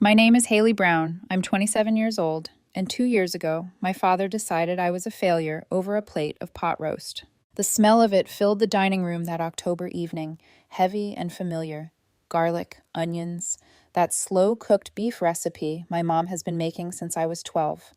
My name is Haley Brown. I'm 27 years old, and 2 years ago, my father decided I was a failure over a plate of pot roast. The smell of it filled the dining room that October evening, heavy and familiar. Garlic, onions, that slow-cooked beef recipe my mom has been making since I was 12.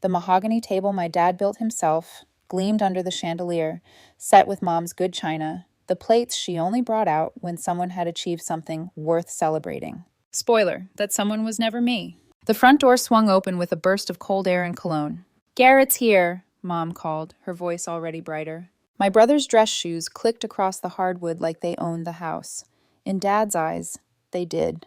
The mahogany table my dad built himself gleamed under the chandelier, set with mom's good china, the plates she only brought out when someone had achieved something worth celebrating. Spoiler, that someone was never me. The front door swung open with a burst of cold air and cologne. "Garrett's here," Mom called, her voice already brighter. My brother's dress shoes clicked across the hardwood like they owned the house. In Dad's eyes, they did.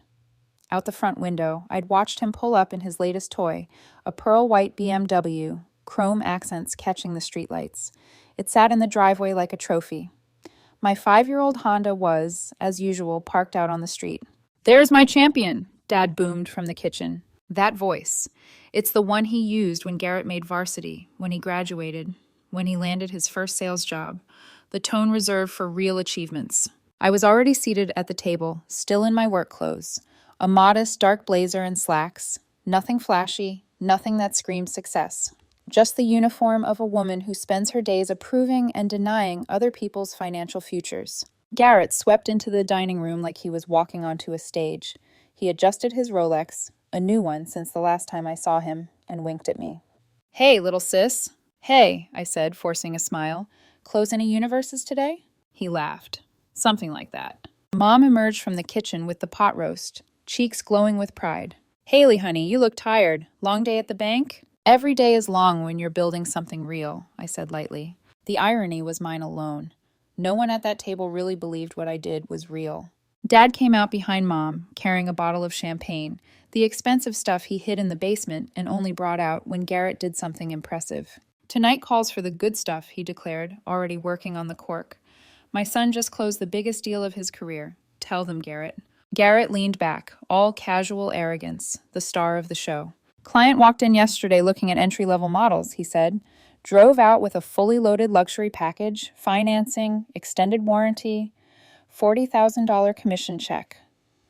Out the front window, I'd watched him pull up in his latest toy, a pearl-white BMW, chrome accents catching the streetlights. It sat in the driveway like a trophy. My 5-year-old Honda was, as usual, parked out on the street. "There's my champion," Dad boomed from the kitchen. That voice. It's the one he used when Garrett made varsity, when he graduated, when he landed his first sales job. The tone reserved for real achievements. I was already seated at the table, still in my work clothes. A modest dark blazer and slacks. Nothing flashy, nothing that screamed success. Just the uniform of a woman who spends her days approving and denying other people's financial futures. Garrett swept into the dining room like he was walking onto a stage. He adjusted his Rolex, a new one since the last time I saw him, and winked at me. "Hey, little sis." "Hey," I said, forcing a smile. "Close any universes today?" He laughed. Something like that. Mom emerged from the kitchen with the pot roast, cheeks glowing with pride. "Haley, honey, you look tired. Long day at the bank?" "Every day is long when you're building something real," I said lightly. The irony was mine alone. No one at that table really believed what I did was real. Dad came out behind Mom, carrying a bottle of champagne, the expensive stuff he hid in the basement and only brought out when Garrett did something impressive. "Tonight calls for the good stuff," he declared, already working on the cork. "My son just closed the biggest deal of his career. Tell them, Garrett." Garrett leaned back, all casual arrogance, the star of the show. "Client walked in yesterday looking at entry-level models," he said. "Drove out with a fully loaded luxury package, financing, extended warranty, $40,000 commission check.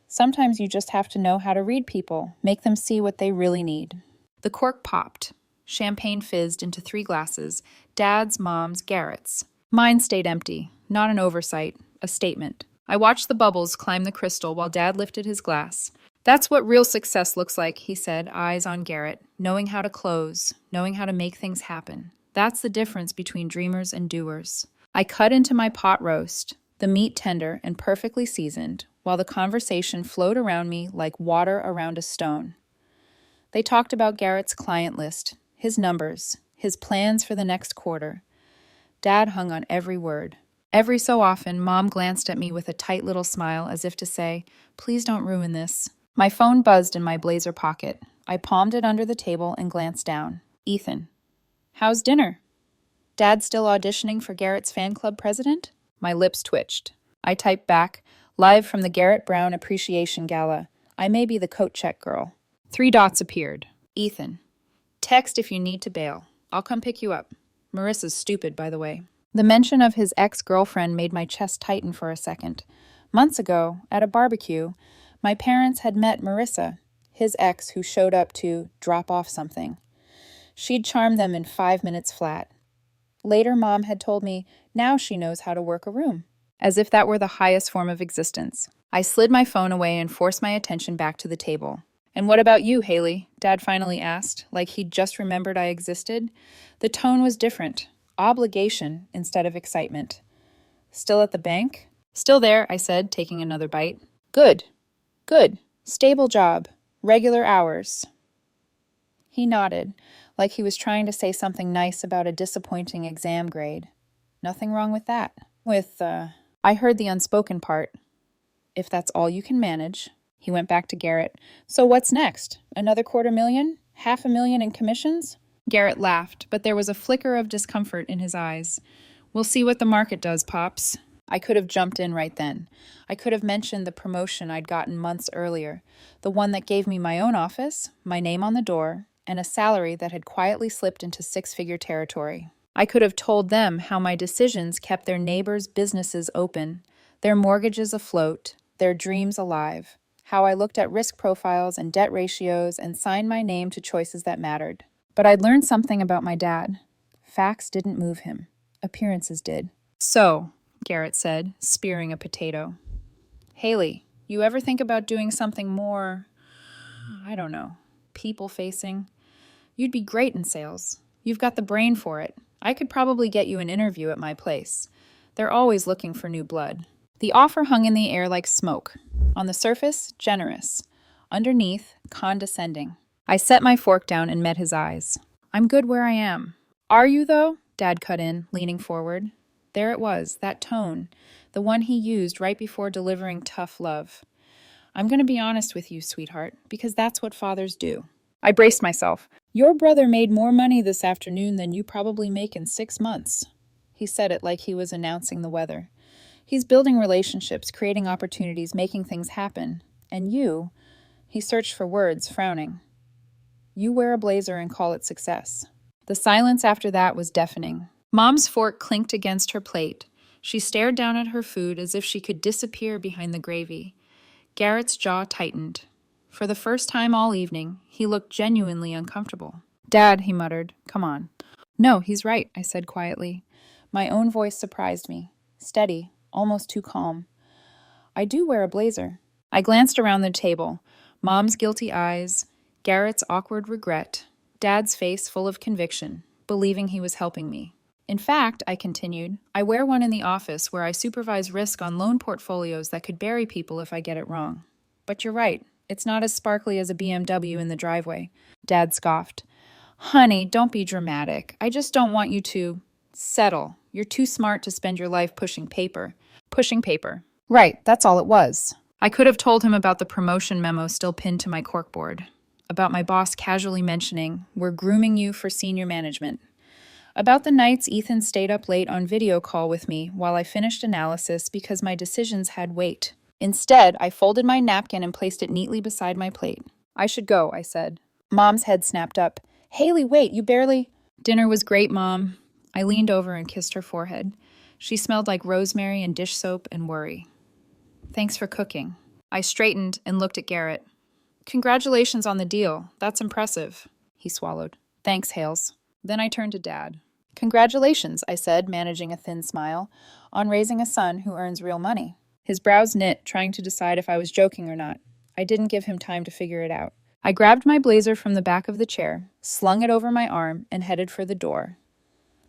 Sometimes you just have to know how to read people, make them see what they really need." The cork popped. Champagne fizzed into 3 glasses, Dad's, Mom's, Garrett's. Mine stayed empty, not an oversight, a statement. I watched the bubbles climb the crystal while Dad lifted his glass. "That's what real success looks like," he said, eyes on Garrett, knowing how to close, knowing how to make things happen. That's the difference between dreamers and doers. I cut into my pot roast, the meat tender and perfectly seasoned, while the conversation flowed around me like water around a stone. They talked about Garrett's client list, his numbers, his plans for the next quarter. Dad hung on every word. Every so often, Mom glanced at me with a tight little smile as if to say, "Please don't ruin this." My phone buzzed in my blazer pocket. I palmed it under the table and glanced down. "Ethan." "How's dinner?" "Dad still auditioning for Garrett's fan club president?" My lips twitched. I typed back, "Live from the Garrett Brown Appreciation Gala. I may be the coat check girl." 3 dots appeared. "Ethan. Text if you need to bail. I'll come pick you up. Marissa's stupid, by the way." The mention of his ex-girlfriend made my chest tighten for a second. Months ago, at a barbecue, my parents had met Marissa, his ex who showed up to drop off something. She'd charmed them in 5 minutes flat. Later, Mom had told me now she knows how to work a room, as if that were the highest form of existence. I slid my phone away and forced my attention back to the table. "And what about you, Haley?" Dad finally asked, like he'd just remembered I existed. The tone was different. Obligation instead of excitement. "Still at the bank?" "Still there," I said, taking another bite. "Good. Good. Stable job. Regular hours." He nodded, like he was trying to say something nice about a disappointing exam grade. "Nothing wrong with that." I heard the unspoken part. "If that's all you can manage." He went back to Garrett. "So what's next? Another $250,000? $500,000 in commissions?" Garrett laughed, but there was a flicker of discomfort in his eyes. "We'll see what the market does, Pops." I could have jumped in right then. I could have mentioned the promotion I'd gotten months earlier, the one that gave me my own office, my name on the door, and a salary that had quietly slipped into 6-figure territory. I could have told them how my decisions kept their neighbors' businesses open, their mortgages afloat, their dreams alive, how I looked at risk profiles and debt ratios and signed my name to choices that mattered. But I'd learned something about my dad. Facts didn't move him. Appearances did. "So," Garrett said, spearing a potato. "Haley, you ever think about doing something more, I don't know, people-facing? You'd be great in sales. You've got the brain for it. I could probably get you an interview at my place. They're always looking for new blood." The offer hung in the air like smoke. On the surface, generous. Underneath, condescending. I set my fork down and met his eyes. "I'm good where I am." "Are you, though?" Dad cut in, leaning forward. There it was, that tone, the one he used right before delivering tough love. "I'm going to be honest with you, sweetheart, because that's what fathers do." I braced myself. "Your brother made more money this afternoon than you probably make in 6 months." He said it like he was announcing the weather. "He's building relationships, creating opportunities, making things happen. And you," he searched for words, frowning, "you wear a blazer and call it success." The silence after that was deafening. Mom's fork clinked against her plate. She stared down at her food as if she could disappear behind the gravy. Garrett's jaw tightened. For the first time all evening, he looked genuinely uncomfortable. "Dad," he muttered, "come on." "No, he's right," I said quietly. My own voice surprised me. Steady, almost too calm. "I do wear a blazer." I glanced around the table. Mom's guilty eyes, Garrett's awkward regret, Dad's face full of conviction, believing he was helping me. "In fact," I continued, "I wear one in the office where I supervise risk on loan portfolios that could bury people if I get it wrong. But you're right, it's not as sparkly as a BMW in the driveway." Dad scoffed. "Honey, don't be dramatic. I just don't want you to settle. You're too smart to spend your life pushing paper." Pushing paper. Right, that's all it was. I could have told him about the promotion memo still pinned to my corkboard, about my boss casually mentioning, "We're grooming you for senior management," about the nights Ethan stayed up late on video call with me while I finished analysis because my decisions had weight. Instead, I folded my napkin and placed it neatly beside my plate. "I should go," I said. Mom's head snapped up. "Haley, wait, you barely—" "Dinner was great, Mom." I leaned over and kissed her forehead. She smelled like rosemary and dish soap and worry. "Thanks for cooking." I straightened and looked at Garrett. "Congratulations on the deal. That's impressive." He swallowed. "Thanks, Hales." Then I turned to Dad. "Congratulations," I said, managing a thin smile, "on raising a son who earns real money." His brows knit, trying to decide if I was joking or not. I didn't give him time to figure it out. I grabbed my blazer from the back of the chair, slung it over my arm, and headed for the door.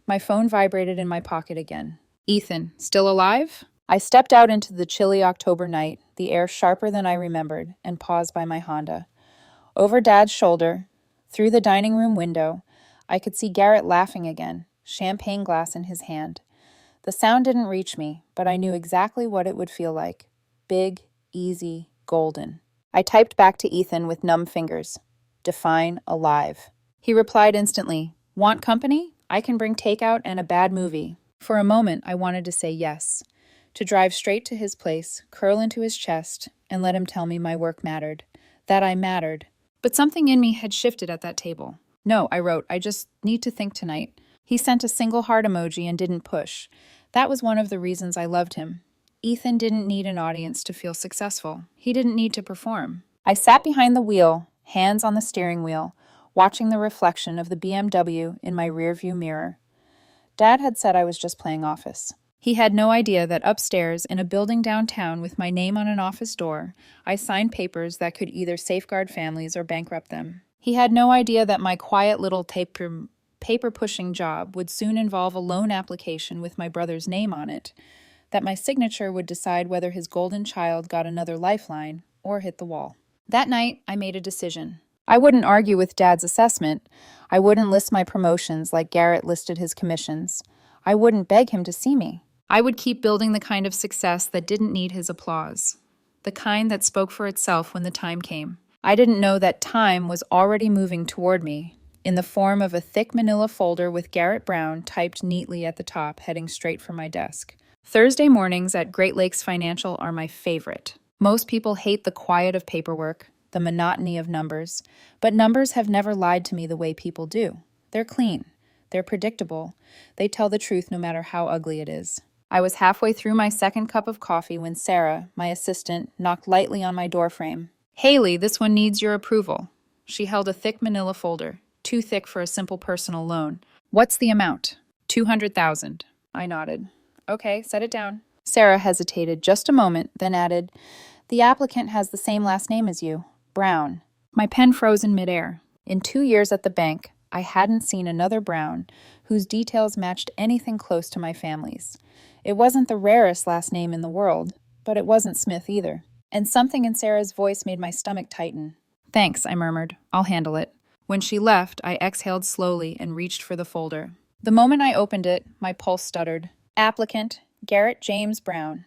My phone vibrated in my pocket again. "Ethan, still alive?" I stepped out into the chilly October night, the air sharper than I remembered, and paused by my Honda. Over Dad's shoulder, through the dining room window, I could see Garrett laughing again, champagne glass in his hand. The sound didn't reach me, but I knew exactly what it would feel like. Big, easy, golden. I typed back to Ethan with numb fingers. "Define alive." He replied instantly, "Want company? I can bring takeout and a bad movie." For a moment, I wanted to say yes. To drive straight to his place, curl into his chest, and let him tell me my work mattered. That I mattered. But something in me had shifted at that table. "No," I wrote, "I just need to think tonight." He sent a single heart emoji and didn't push. That was one of the reasons I loved him. Ethan didn't need an audience to feel successful. He didn't need to perform. I sat behind the wheel, hands on the steering wheel, watching the reflection of the BMW in my rearview mirror. Dad had said I was just playing office. He had no idea that upstairs in a building downtown with my name on an office door, I signed papers that could either safeguard families or bankrupt them. He had no idea that my quiet little paper-pushing job would soon involve a loan application with my brother's name on it, that my signature would decide whether his golden child got another lifeline or hit the wall. That night, I made a decision. I wouldn't argue with Dad's assessment. I wouldn't list my promotions like Garrett listed his commissions. I wouldn't beg him to see me. I would keep building the kind of success that didn't need his applause, the kind that spoke for itself when the time came. I didn't know that time was already moving toward me, in the form of a thick manila folder with Garrett Brown typed neatly at the top, heading straight for my desk. Thursday mornings at Great Lakes Financial are my favorite. Most people hate the quiet of paperwork, the monotony of numbers, but numbers have never lied to me the way people do. They're clean. They're predictable. They tell the truth no matter how ugly it is. I was halfway through my second cup of coffee when Sarah, my assistant, knocked lightly on my doorframe. "Haley, this one needs your approval." She held a thick manila folder, too thick for a simple personal loan. "What's the amount?" "200,000. I nodded. "Okay, set it down." Sarah hesitated just a moment, then added, "The applicant has the same last name as you, Brown." My pen froze in midair. In 2 years at the bank, I hadn't seen another Brown whose details matched anything close to my family's. It wasn't the rarest last name in the world, but it wasn't Smith either. And something in Sarah's voice made my stomach tighten. "Thanks," I murmured. "I'll handle it." When she left, I exhaled slowly and reached for the folder. The moment I opened it, my pulse stuttered. Applicant, Garrett James Brown.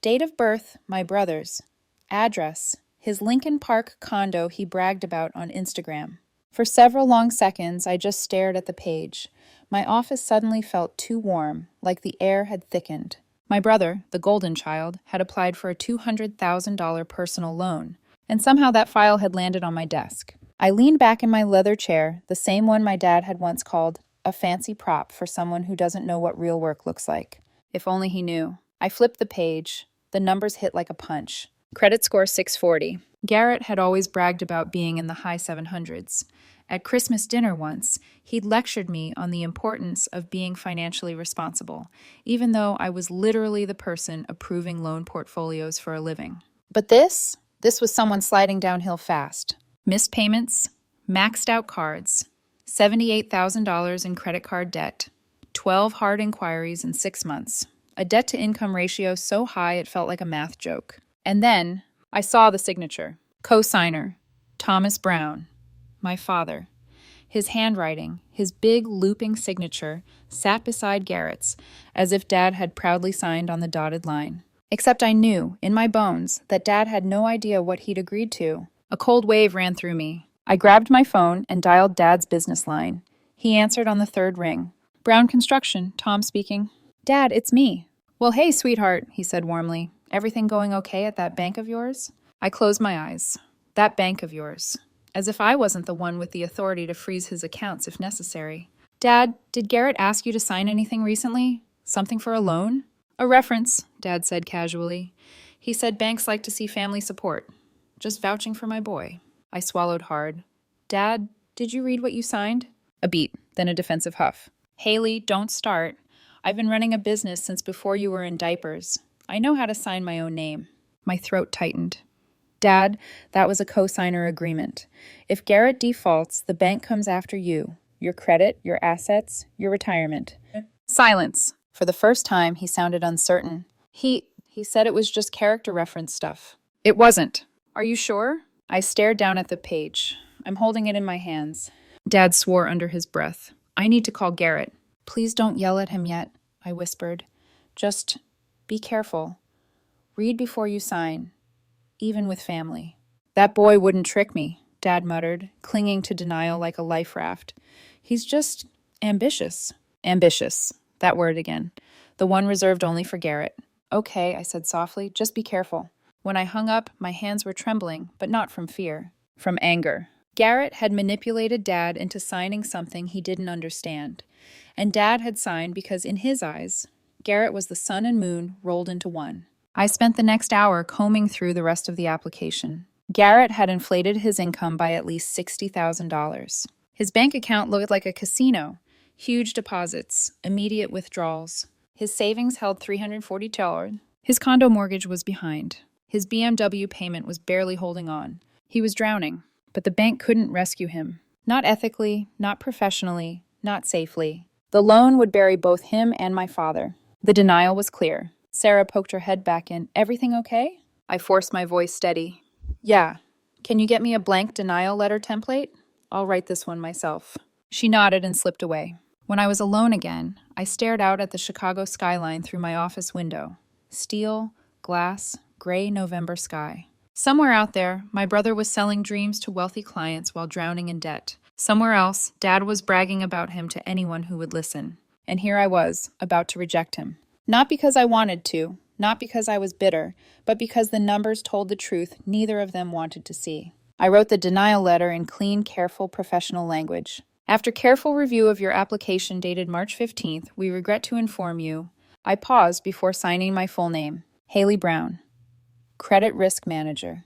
Date of birth, my brother's. Address, his Lincoln Park condo he bragged about on Instagram. For several long seconds, I just stared at the page. My office suddenly felt too warm, like the air had thickened. My brother, the golden child, had applied for a $200,000 personal loan, and somehow that file had landed on my desk. I leaned back in my leather chair, the same one my dad had once called a fancy prop for someone who doesn't know what real work looks like. If only he knew. I flipped the page. The numbers hit like a punch. Credit score 640. Garrett had always bragged about being in the high 700s. At Christmas dinner once, he'd lectured me on the importance of being financially responsible, even though I was literally the person approving loan portfolios for a living. But this was someone sliding downhill fast. Missed payments, maxed out cards, $78,000 in credit card debt, 12 hard inquiries in 6 months, a debt-to-income ratio so high it felt like a math joke. And then I saw the signature. Co-signer, Thomas Brown, my father. His handwriting, his big looping signature, sat beside Garrett's, as if Dad had proudly signed on the dotted line. Except I knew, in my bones, that Dad had no idea what he'd agreed to. A cold wave ran through me. I grabbed my phone and dialed Dad's business line. He answered on the third ring. "Brown Construction, Tom speaking." "Dad, it's me." "Well, hey, sweetheart," he said warmly. "Everything going okay at that bank of yours?" I closed my eyes. That bank of yours. As if I wasn't the one with the authority to freeze his accounts if necessary. "Dad, did Garrett ask you to sign anything recently? Something for a loan?" "A reference," Dad said casually. "He said banks like to see family support. Just vouching for my boy." I swallowed hard. "Dad, did you read what you signed?" A beat, then a defensive huff. "Haley, don't start. I've been running a business since before you were in diapers. I know how to sign my own name." My throat tightened. "Dad, that was a co-signer agreement. If Garrett defaults, the bank comes after you. Your credit, your assets, your retirement." Silence. For the first time, he sounded uncertain. He said it was just character reference stuff. "It wasn't." "Are you sure?" I stared down at the page. I'm holding it in my hands. Dad swore under his breath. "I need to call Garrett." "Please don't yell at him yet," I whispered. "Just be careful. Read before you sign. Even with family." "That boy wouldn't trick me," Dad muttered, clinging to denial like a life raft. "He's just ambitious." Ambitious. That word again. The one reserved only for Garrett. "Okay," I said softly, "just be careful." When I hung up, my hands were trembling, but not from fear. From anger. Garrett had manipulated Dad into signing something he didn't understand. And Dad had signed because, in his eyes, Garrett was the sun and moon rolled into one. I spent the next hour combing through the rest of the application. Garrett had inflated his income by at least $60,000. His bank account looked like a casino. Huge deposits, immediate withdrawals. His savings held $340. His condo mortgage was behind. His BMW payment was barely holding on. He was drowning, but the bank couldn't rescue him. Not ethically, not professionally, not safely. The loan would bury both him and my father. The denial was clear. Sarah poked her head back in. "Everything okay?" I forced my voice steady. "Yeah. Can you get me a blank denial letter template? I'll write this one myself." She nodded and slipped away. When I was alone again, I stared out at the Chicago skyline through my office window. Steel, glass, gray November sky. Somewhere out there, my brother was selling dreams to wealthy clients while drowning in debt. Somewhere else, Dad was bragging about him to anyone who would listen. And here I was, about to reject him. Not because I wanted to, not because I was bitter, but because the numbers told the truth neither of them wanted to see. I wrote the denial letter in clean, careful, professional language. "After careful review of your application dated March 15th, we regret to inform you I paused before signing my full name. Haley Brown, Credit Risk Manager,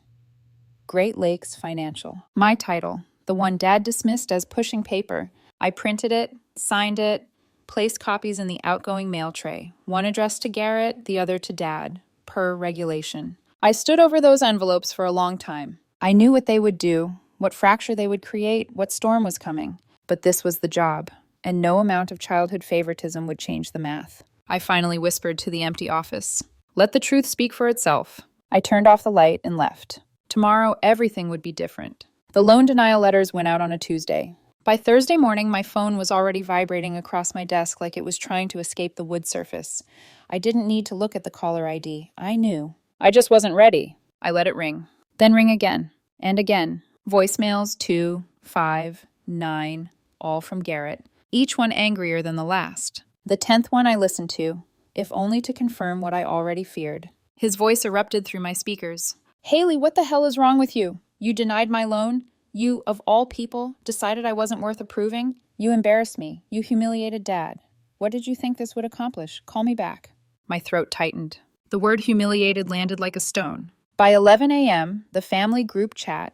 Great Lakes Financial. My title, the one Dad dismissed as pushing paper. I printed it, signed it, placed copies in the outgoing mail tray, one addressed to Garrett, the other to Dad, per regulation. I stood over those envelopes for a long time. I knew what they would do, what fracture they would create, what storm was coming. But this was the job, and no amount of childhood favoritism would change the math. I finally whispered to the empty office, "Let the truth speak for itself." I turned off the light and left. Tomorrow, everything would be different. The loan denial letters went out on a Tuesday. By Thursday morning, my phone was already vibrating across my desk like it was trying to escape the wood surface. I didn't need to look at the caller ID. I knew. I just wasn't ready. I let it ring. Then ring again. And again. Voicemails 2, 5, 9, all from Garrett. Each one angrier than the last. The 10th one I listened to, if only to confirm what I already feared. His voice erupted through my speakers. "Haley, what the hell is wrong with you? You denied my loan? You, of all people, decided I wasn't worth approving? You embarrassed me. You humiliated Dad. What did you think this would accomplish? Call me back." My throat tightened. The word humiliated landed like a stone. By 11 a.m., the family group chat,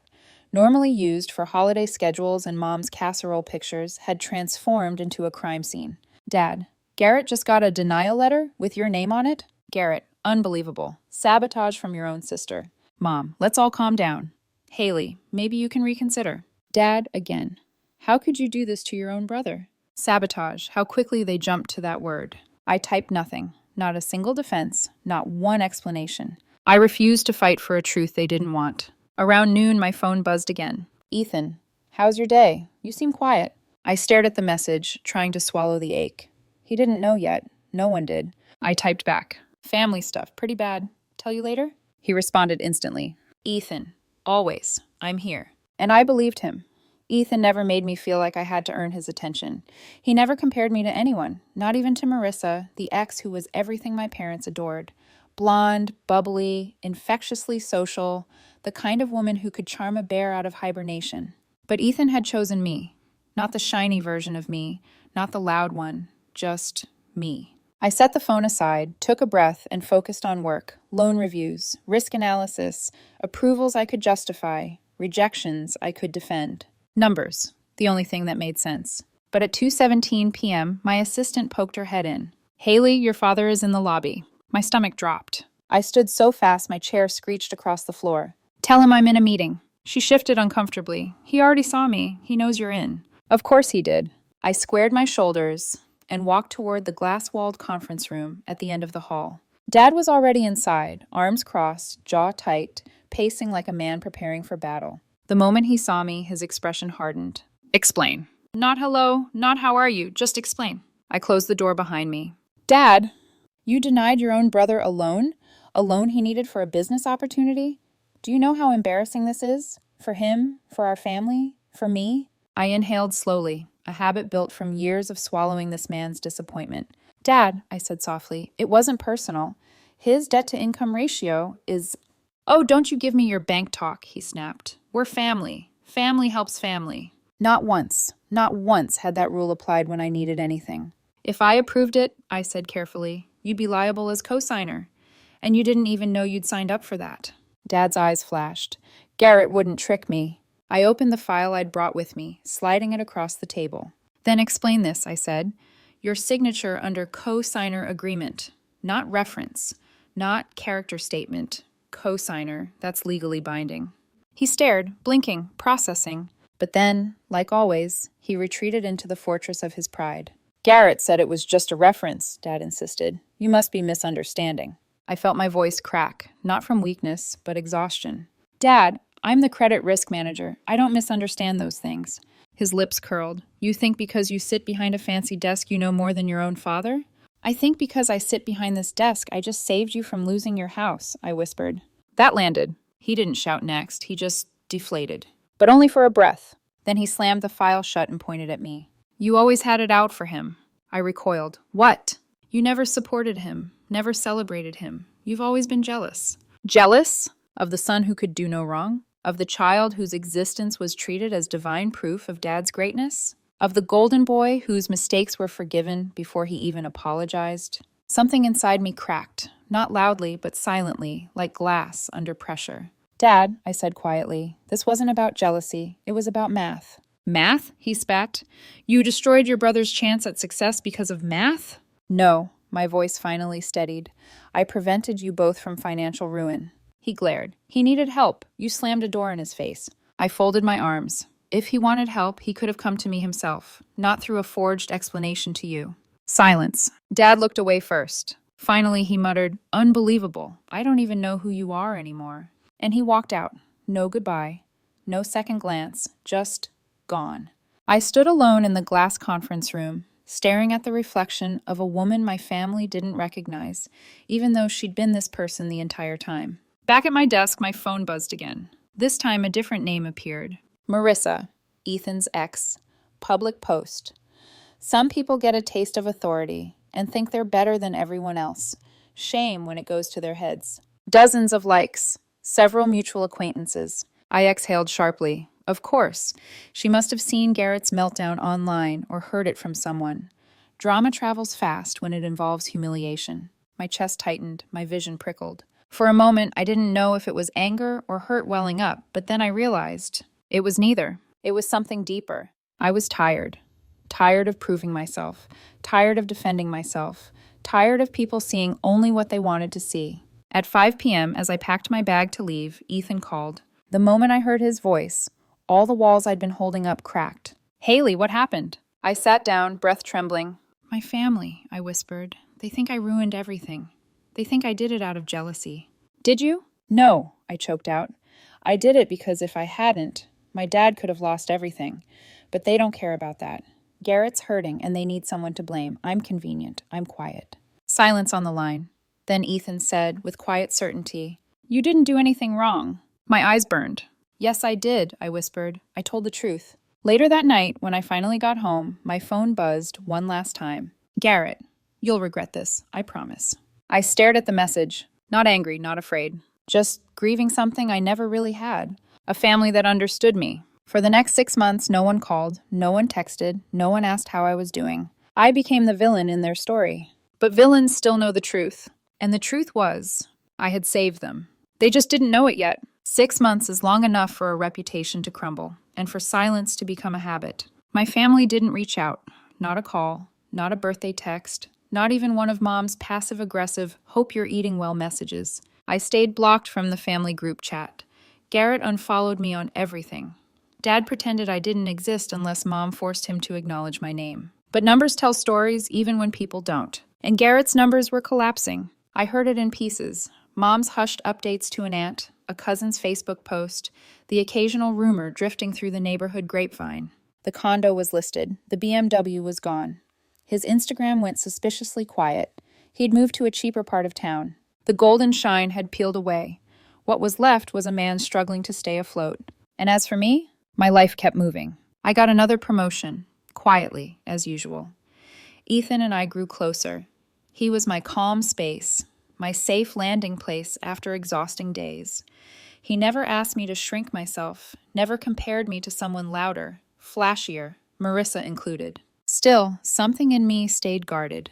normally used for holiday schedules and Mom's casserole pictures, had transformed into a crime scene. "Dad, Garrett just got a denial letter with your name on it?" "Garrett, unbelievable. Sabotage from your own sister." "Mom, let's all calm down." "Haley, maybe you can reconsider." "Dad, again. How could you do this to your own brother?" Sabotage, how quickly they jumped to that word. I typed nothing. Not a single defense, not one explanation. I refused to fight for a truth they didn't want. Around noon, my phone buzzed again. "Ethan, how's your day? You seem quiet." I stared at the message, trying to swallow the ache. He didn't know yet. No one did. I typed back. "Family stuff, pretty bad. Tell you later?" He responded instantly. "Ethan, always, I'm here." And I believed him. Ethan never made me feel like I had to earn his attention. He never compared me to anyone, not even to Marissa, the ex who was everything my parents adored. Blonde, bubbly, infectiously social, the kind of woman who could charm a bear out of hibernation. But Ethan had chosen me. Not the shiny version of me, not the loud one, just me. I set the phone aside, took a breath, and focused on work, loan reviews, risk analysis, approvals I could justify, rejections I could defend. Numbers, the only thing that made sense. But at 2:17 p.m., my assistant poked her head in. "Haley, your father is in the lobby." My stomach dropped. I stood so fast my chair screeched across the floor. "Tell him I'm in a meeting." She shifted uncomfortably. "He already saw me. He knows you're in." Of course he did. I squared my shoulders and walked toward the glass-walled conference room at the end of the hall. Dad was already inside, arms crossed, jaw tight, pacing like a man preparing for battle. The moment he saw me, his expression hardened. "Explain." "Not hello, not how are you, just explain." I closed the door behind me. "Dad, you denied your own brother a loan? A loan he needed for a business opportunity? Do you know how embarrassing this is? For him, for our family, for me?" I inhaled slowly, a habit built from years of swallowing this man's disappointment. "Dad," I said softly, "it wasn't personal. His debt-to-income ratio is—" "Oh, don't you give me your bank talk," he snapped. "We're family. Family helps family." Not once had that rule applied when I needed anything. "If I approved it," I said carefully, "you'd be liable as co-signer. And you didn't even know you'd signed up for that." Dad's eyes flashed. Garrett wouldn't trick me. I opened the file I'd brought with me, sliding it across the table. "Then explain this," I said. "Your signature under co-signer agreement. Not reference. Not character statement. Co-signer, that's legally binding." He stared, blinking, processing. But then, like always, he retreated into the fortress of his pride. "Garrett said it was just a reference," Dad insisted. "You must be misunderstanding." I felt my voice crack, not from weakness, but exhaustion. "Dad, I'm the credit risk manager. I don't misunderstand those things." His lips curled. "You think because you sit behind a fancy desk you know more than your own father?" "I think because I sit behind this desk, I just saved you from losing your house," I whispered. That landed. He didn't shout next. He just deflated. But only for a breath. Then he slammed the file shut and pointed at me. "You always had it out for him." I recoiled. "What?" "You never supported him, never celebrated him. You've always been jealous." Jealous? Of the son who could do no wrong? Of the child whose existence was treated as divine proof of Dad's greatness? Of the golden boy whose mistakes were forgiven before he even apologized? Something inside me cracked, not loudly, but silently, like glass under pressure. Dad, I said quietly, this wasn't about jealousy. It was about math. Math? He spat. You destroyed your brother's chance at success because of math? No, my voice finally steadied. I prevented you both from financial ruin. He glared. He needed help. You slammed a door in his face. I folded my arms. If he wanted help, he could have come to me himself, not through a forged explanation to you. Silence. Dad looked away first. Finally, he muttered, Unbelievable. I don't even know who you are anymore. And he walked out. No goodbye. No second glance. Just gone. I stood alone in the glass conference room, staring at the reflection of a woman my family didn't recognize, even though she'd been this person the entire time. Back at my desk, my phone buzzed again. This time, a different name appeared. Marissa, Ethan's ex. Public post. Some people get a taste of authority and think they're better than everyone else. Shame when it goes to their heads. Dozens of likes. Several mutual acquaintances. I exhaled sharply. Of course. She must have seen Garrett's meltdown online or heard it from someone. Drama travels fast when it involves humiliation. My chest tightened, my vision prickled. For a moment, I didn't know if it was anger or hurt welling up, but then I realized it was neither. It was something deeper. I was tired. Tired of proving myself. Tired of defending myself. Tired of people seeing only what they wanted to see. At 5 p.m., as I packed my bag to leave, Ethan called. The moment I heard his voice, all the walls I'd been holding up cracked. Haley, what happened? I sat down, breath trembling. My family, I whispered. They think I ruined everything. They think I did it out of jealousy. Did you? No, I choked out. I did it because if I hadn't, my dad could have lost everything. But they don't care about that. Garrett's hurting and they need someone to blame. I'm convenient. I'm quiet. Silence on the line. Then Ethan said, with quiet certainty, You didn't do anything wrong. My eyes burned. Yes, I did, I whispered. I told the truth. Later that night, when I finally got home, my phone buzzed one last time. Garrett, you'll regret this, I promise. I stared at the message, not angry, not afraid, just grieving something I never really had, a family that understood me. For the next 6 months, no one called, no one texted, no one asked how I was doing. I became the villain in their story. But villains still know the truth. And the truth was, I had saved them. They just didn't know it yet. 6 months is long enough for a reputation to crumble, and for silence to become a habit. My family didn't reach out. Not a call, not a birthday text, not even one of Mom's passive-aggressive, hope you're eating well messages. I stayed blocked from the family group chat. Garrett unfollowed me on everything. Dad pretended I didn't exist unless Mom forced him to acknowledge my name. But numbers tell stories even when people don't. And Garrett's numbers were collapsing. I heard it in pieces. Mom's hushed updates to an aunt, a cousin's Facebook post, the occasional rumor drifting through the neighborhood grapevine. The condo was listed. The BMW was gone. His Instagram went suspiciously quiet. He'd moved to a cheaper part of town. The golden shine had peeled away. What was left was a man struggling to stay afloat. And as for me, my life kept moving. I got another promotion, quietly, as usual. Ethan and I grew closer. He was my calm space, my safe landing place after exhausting days. He never asked me to shrink myself, never compared me to someone louder, flashier, Marissa included. Still, something in me stayed guarded.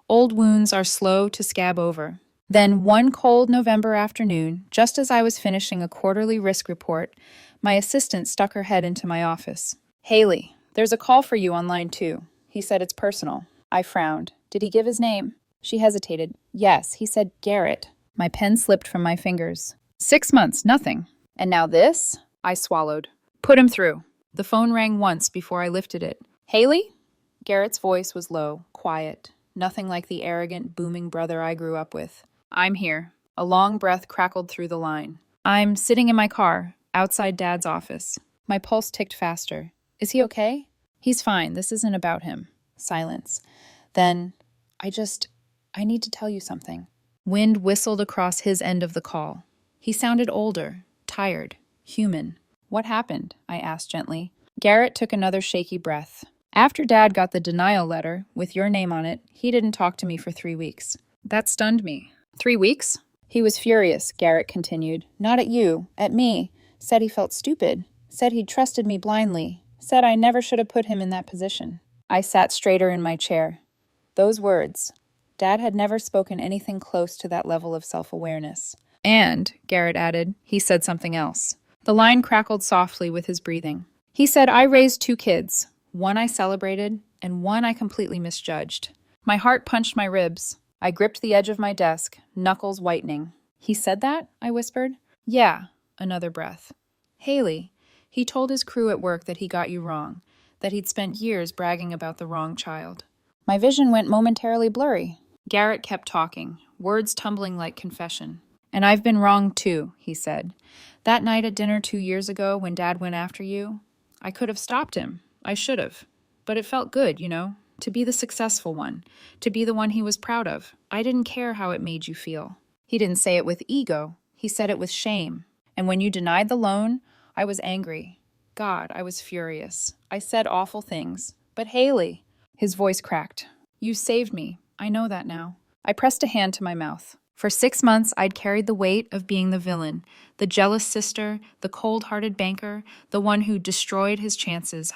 Old wounds are slow to scab over. Then one cold November afternoon, just as I was finishing a quarterly risk report, my assistant stuck her head into my office. Haley, there's a call for you on line 2. He said it's personal. I frowned. Did he give his name? She hesitated. Yes, he said Garrett. My pen slipped from my fingers. 6 months, nothing. And now this? I swallowed. Put him through. The phone rang once before I lifted it. Haley? Garrett's voice was low, quiet, nothing like the arrogant, booming brother I grew up with. I'm here. A long breath crackled through the line. I'm sitting in my car, outside Dad's office. My pulse ticked faster. Is he okay? He's fine. This isn't about him. Silence. Then, I need to tell you something. Wind whistled across his end of the call. He sounded older, tired, human. What happened? I asked gently. Garrett took another shaky breath. After Dad got the denial letter, with your name on it, he didn't talk to me for 3 weeks. That stunned me. 3 weeks? He was furious, Garrett continued. Not at you, at me. Said he felt stupid. Said he'd trusted me blindly. Said I never should have put him in that position. I sat straighter in my chair. Those words, Dad had never spoken anything close to that level of self-awareness. And, Garrett added, he said something else. The line crackled softly with his breathing. He said, I raised 2 kids. One I celebrated, and one I completely misjudged. My heart punched my ribs. I gripped the edge of my desk, knuckles whitening. He said that? I whispered. Yeah, another breath. Haley, he told his crew at work that he got you wrong, that he'd spent years bragging about the wrong child. My vision went momentarily blurry. Garrett kept talking, words tumbling like confession. And I've been wrong too, he said. That night at dinner 2 years ago when Dad went after you, I could have stopped him. I should have. But it felt good, to be the successful one, to be the one he was proud of. I didn't care how it made you feel. He didn't say it with ego. He said it with shame. And when you denied the loan, I was angry. God, I was furious. I said awful things. But Haley, his voice cracked. You saved me. I know that now. I pressed a hand to my mouth. For 6 months, I'd carried the weight of being the villain, the jealous sister, the cold-hearted banker, the one who destroyed his chances,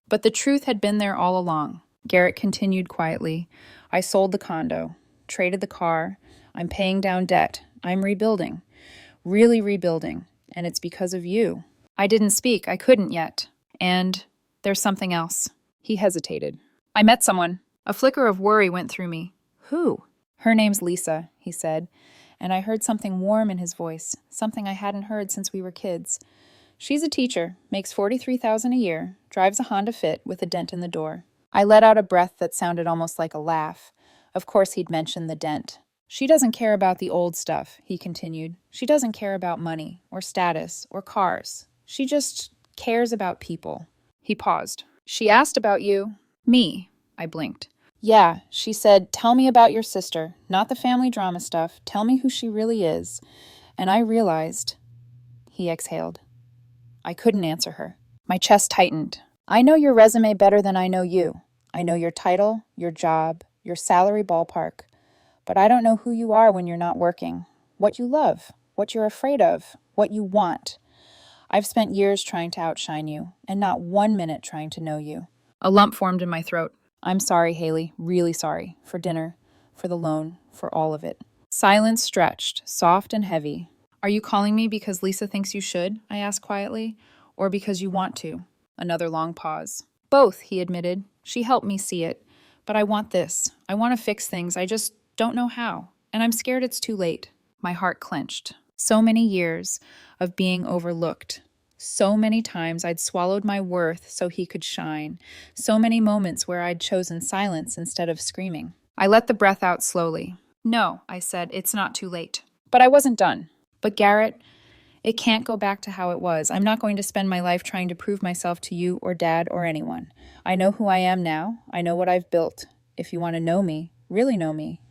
But the truth had been there all along. Garrett continued quietly. I sold the condo, traded the car. I'm paying down debt. I'm rebuilding. Really rebuilding. And it's because of you. I didn't speak. I couldn't yet. And there's something else. He hesitated. I met someone. A flicker of worry went through me. Who? Her name's Lisa, he said, and I heard something warm in his voice, something I hadn't heard since we were kids. She's a teacher, makes $43,000 a year, drives a Honda Fit with a dent in the door. I let out a breath that sounded almost like a laugh. Of course he'd mentioned the dent. She doesn't care about the old stuff, he continued. She doesn't care about money, or status, or cars. She just cares about people. He paused. She asked about you. Me, I blinked. Yeah, she said, tell me about your sister, not the family drama stuff. Tell me who she really is. And I realized, he exhaled. I couldn't answer her. My chest tightened. I know your resume better than I know you. I know your title, your job, your salary ballpark. But I don't know who you are when you're not working, what you love, what you're afraid of, what you want. I've spent years trying to outshine you, and not 1 minute trying to know you. A lump formed in my throat. I'm sorry, Haley, really sorry, for dinner, for the loan, for all of it. Silence stretched, soft and heavy. Are you calling me because Lisa thinks you should? I asked quietly. Or because you want to? Another long pause. Both, he admitted. She helped me see it. But I want this. I want to fix things. I just don't know how. And I'm scared it's too late. My heart clenched. So many years of being overlooked. So many times I'd swallowed my worth so he could shine. So many moments where I'd chosen silence instead of screaming. I let the breath out slowly. No, I said, it's not too late. But I wasn't done. But Garrett, it can't go back to how it was. I'm not going to spend my life trying to prove myself to you or Dad or anyone. I know who I am now. I know what I've built. If you want to know me, really know me,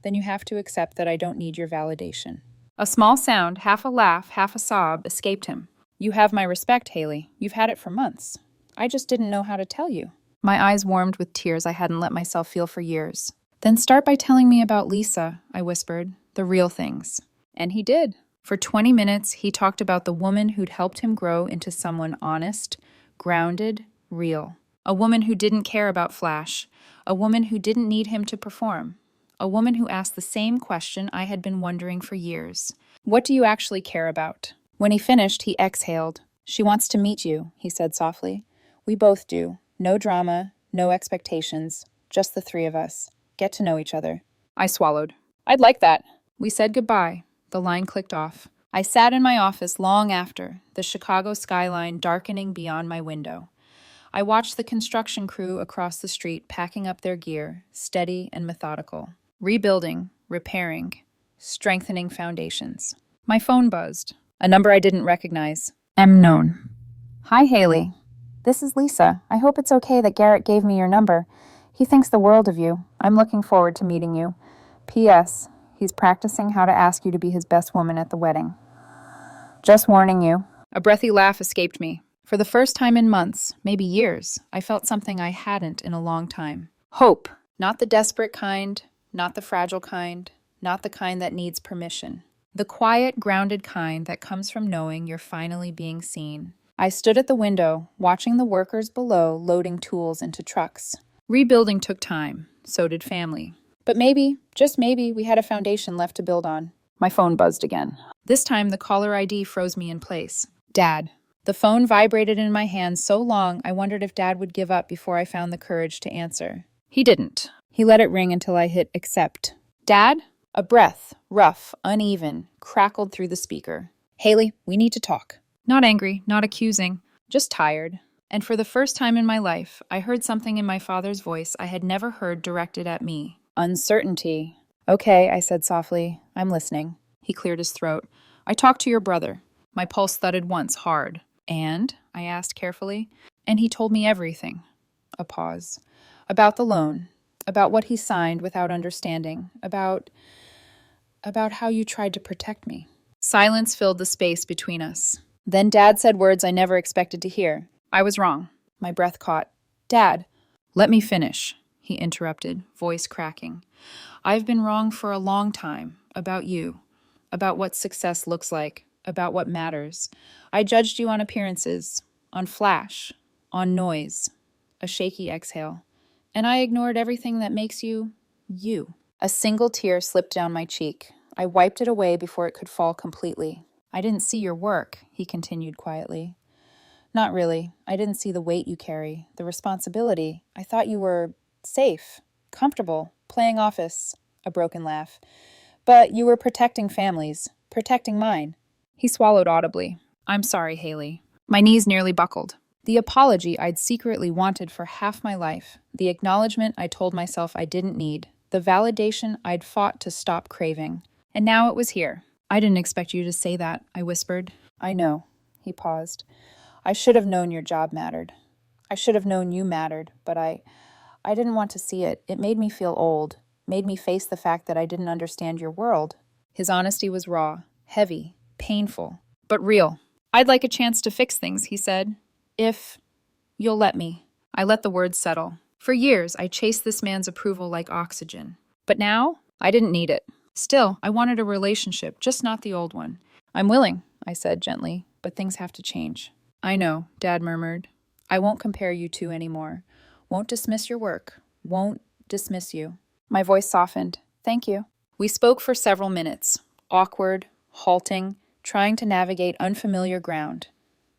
then you have to accept that I don't need your validation. A small sound, half a laugh, half a sob, escaped him. You have my respect, Haley. You've had it for months. I just didn't know how to tell you. My eyes warmed with tears I hadn't let myself feel for years. Then start by telling me about Lisa, I whispered, the real things. And he did. For 20 minutes, he talked about the woman who'd helped him grow into someone honest, grounded, real. A woman who didn't care about flash. A woman who didn't need him to perform. A woman who asked the same question I had been wondering for years. What do you actually care about? When he finished, he exhaled. She wants to meet you, he said softly. We both do. No drama, no expectations, just the 3 of us. Get to know each other. I swallowed. I'd like that. We said goodbye. The line clicked off. I sat in my office long after, the Chicago skyline darkening beyond my window. I watched the construction crew across the street packing up their gear, steady and methodical. Rebuilding, repairing, strengthening foundations. My phone buzzed. A number I didn't recognize. Unknown. Hi, Haley. This is Lisa. I hope it's okay that Garrett gave me your number. He thinks the world of you. I'm looking forward to meeting you. P.S. He's practicing how to ask you to be his best woman at the wedding. Just warning you. A breathy laugh escaped me. For the first time in months, maybe years, I felt something I hadn't in a long time. Hope. Not the desperate kind, not the fragile kind, not the kind that needs permission. The quiet, grounded kind that comes from knowing you're finally being seen. I stood at the window, watching the workers below loading tools into trucks. Rebuilding took time, so did family. But maybe, just maybe, we had a foundation left to build on. My phone buzzed again. This time, the caller ID froze me in place. Dad. The phone vibrated in my hand so long I wondered if Dad would give up before I found the courage to answer. He didn't. He let it ring until I hit accept. Dad? A breath, rough, uneven, crackled through the speaker. Haley, we need to talk. Not angry, not accusing, just tired. And for the first time in my life, I heard something in my father's voice I had never heard directed at me. Uncertainty. Okay, I said softly. I'm listening. He cleared his throat. I talked to your brother. My pulse thudded once, hard. And? I asked carefully. And he told me everything. A pause. About the loan. About what he signed without understanding. About how you tried to protect me. Silence filled the space between us. Then Dad said words I never expected to hear. I was wrong. My breath caught. Dad. Let me finish, he interrupted, voice cracking. I've been wrong for a long time. About you. About what success looks like. About what matters. I judged you on appearances. On flash. On noise. A shaky exhale. And I ignored everything that makes you, you. A single tear slipped down my cheek. I wiped it away before it could fall completely. I didn't see your work, he continued quietly. Not really. I didn't see the weight you carry, the responsibility. I thought you were safe, comfortable, playing office. A broken laugh. But you were protecting families, protecting mine. He swallowed audibly. I'm sorry, Haley. My knees nearly buckled. The apology I'd secretly wanted for half my life, the acknowledgement I told myself I didn't need, the validation I'd fought to stop craving. And now it was here. I didn't expect you to say that, I whispered. I know. He paused. I should have known your job mattered. I should have known you mattered, but I didn't want to see it. It made me feel old, made me face the fact that I didn't understand your world. His honesty was raw, heavy, painful, but real. I'd like a chance to fix things, he said. If you'll let me. I let the words settle. For years, I chased this man's approval like oxygen. But now, I didn't need it. Still, I wanted a relationship, just not the old one. I'm willing, I said gently, but things have to change. I know, Dad murmured. I won't compare you two anymore. Won't dismiss your work. Won't dismiss you. My voice softened. Thank you. We spoke for several minutes. Awkward, halting, trying to navigate unfamiliar ground.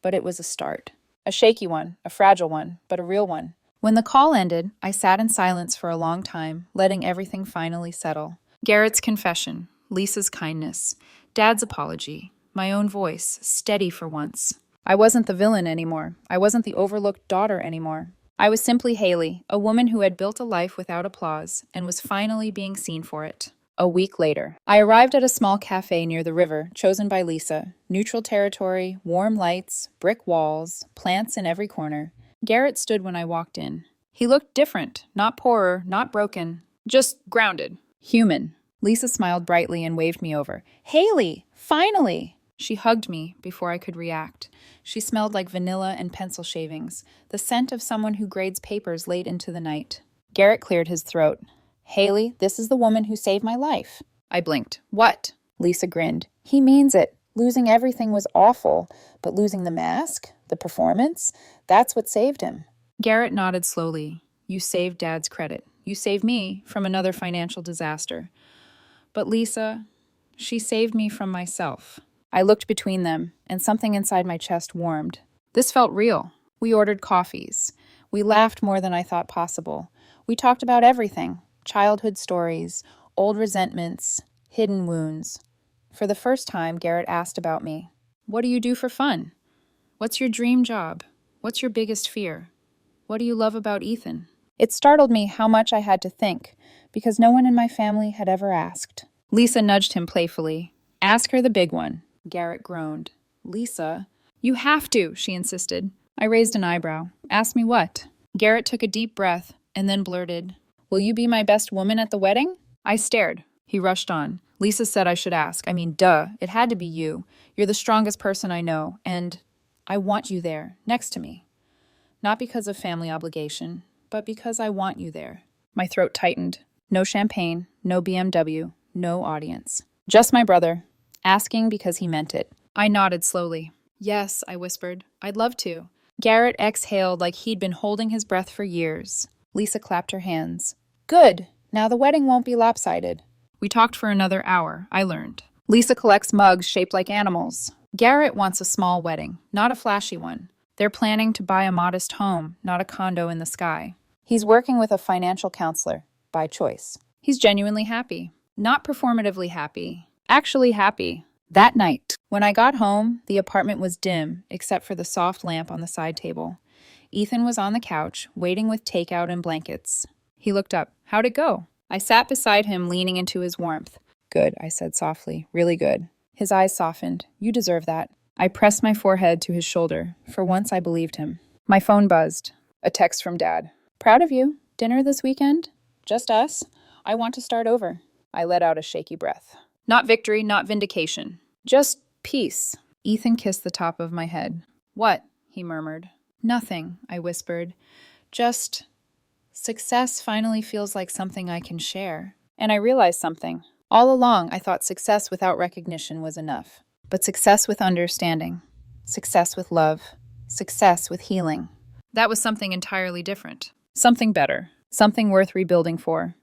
But it was a start. A shaky one, a fragile one, but a real one. When the call ended, I sat in silence for a long time, letting everything finally settle. Garrett's confession, Lisa's kindness, Dad's apology, my own voice, steady for once. I wasn't the villain anymore. I wasn't the overlooked daughter anymore. I was simply Haley, a woman who had built a life without applause and was finally being seen for it. A week later, I arrived at a small cafe near the river, chosen by Lisa. Neutral territory, warm lights, brick walls, plants in every corner. Garrett stood when I walked in. He looked different, not poorer, not broken, just grounded. Human. Lisa smiled brightly and waved me over. Haley, finally! She hugged me before I could react. She smelled like vanilla and pencil shavings, the scent of someone who grades papers late into the night. Garrett cleared his throat. Haley, this is the woman who saved my life. I blinked. What? Lisa grinned. He means it. Losing everything was awful, but losing the mask, the performance, that's what saved him. Garrett nodded slowly. You saved Dad's credit. You saved me from another financial disaster. But Lisa, she saved me from myself. I looked between them, and something inside my chest warmed. This felt real. We ordered coffees. We laughed more than I thought possible. We talked about everything. Childhood stories, old resentments, hidden wounds. For the first time, Garrett asked about me. What do you do for fun? What's your dream job? What's your biggest fear? What do you love about Ethan? It startled me how much I had to think, because no one in my family had ever asked. Lisa nudged him playfully. Ask her the big one. Garrett groaned. Lisa, you have to, she insisted. I raised an eyebrow. Ask me what? Garrett took a deep breath and then blurted, Will you be my best woman at the wedding? I stared. He rushed on. Lisa said I should ask. I mean, duh, it had to be you. You're the strongest person I know, and I want you there, next to me. Not because of family obligation, but because I want you there. My throat tightened. No champagne, no BMW, no audience. Just my brother, asking because he meant it. I nodded slowly. Yes, I whispered. I'd love to. Garrett exhaled like he'd been holding his breath for years. Lisa clapped her hands. Good. Now the wedding won't be lopsided. We talked for another hour, I learned. Lisa collects mugs shaped like animals. Garrett wants a small wedding, not a flashy one. They're planning to buy a modest home, not a condo in the sky. He's working with a financial counselor, by choice. He's genuinely happy. Not performatively happy. Actually happy. That night, when I got home, the apartment was dim, except for the soft lamp on the side table. Ethan was on the couch, waiting with takeout and blankets. He looked up. How'd it go? I sat beside him, leaning into his warmth. Good, I said softly. Really good. His eyes softened. You deserve that. I pressed my forehead to his shoulder. For once, I believed him. My phone buzzed. A text from Dad. Proud of you. Dinner this weekend? Just us? I want to start over. I let out a shaky breath. Not victory, not vindication. Just peace. Ethan kissed the top of my head. What? He murmured. Nothing, I whispered. Just success finally feels like something I can share. And I realized something. All along, I thought success without recognition was enough. But success with understanding, success with love, success with healing. That was something entirely different. Something better. Something worth rebuilding for.